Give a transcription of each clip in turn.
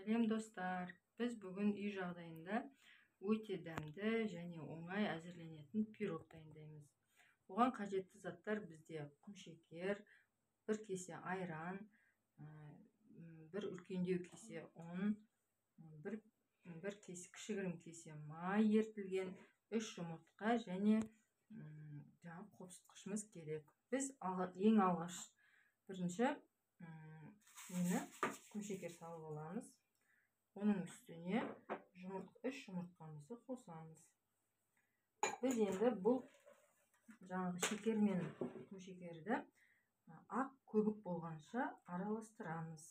Сәлем достар, біз бүгін үй жағдайында өте дәмді және оңай әзірленетін пирог дайындаймыз. Оған қажетті заттар бізде құмшекер, бір кесе айран, бір үлкендеу кесе ұн, бір кішігірім кесе май ертілген, 3 жұмыртқа және қопсытқышымыз керек. Біз ең алғаш бірінші құмшекер салып аламыз. Оның үстіне 3 жұмыртқамызды қосамыз. Біз енді бұл шекер мен құмшекерді ақ көбік болғанша араластырамыз.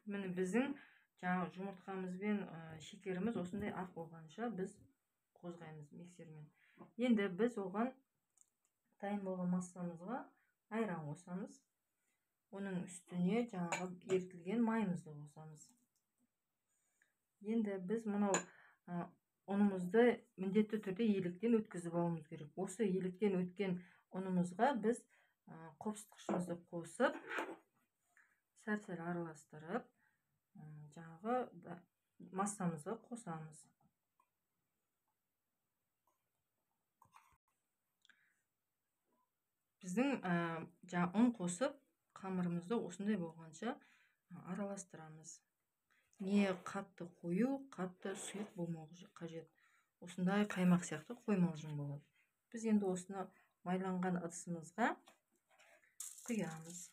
Міне біздің жұмыртқамыз бен шекеріміз осындай ақ болғанша біз қозғаймыз миксермен. Енді біз оған дайын болған массамызға айран қосамыз. Оның үстіне ертілген майымызды қосамыз. Енді біз мынау ұнымызды міндетті түрде електен өткізіп алуымыз керек. Осы електен өткен ұнымызға біз қопсытқышымызды қосып, сәл-сәл араластырып, массамызға қосамыз. Біздің ұн қосып, қамырымызды осындай болғанша араластырамыз. Не қатты қою, қатты сұйық болмауы қажет. Осындай қаймақ сияқты қоймалжың болады. Біз енді осыны майланған ыдысымызға құямыз.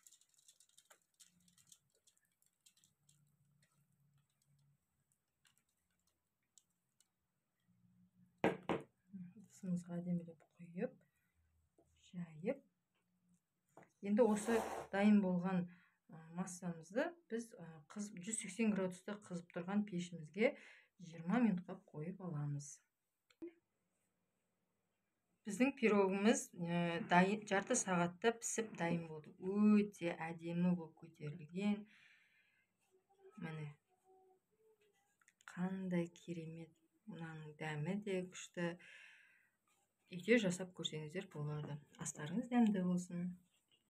Ыдысымызға әдемілеп құйып, жайып. Енді осы дайын болған массамызды біз 180 градуста қызып тұрған пешімізге 20 минутқа қойып аламыз. Біздің пирогымыз жарты сағатта пісіп дайын болды. Өте әдемі болып көтерілген. Міне, қандай керемет. Мұнаның дәмі де күшті. Үйде жасап көрсеңіздер болады. Астарыңыз дәмді болсын.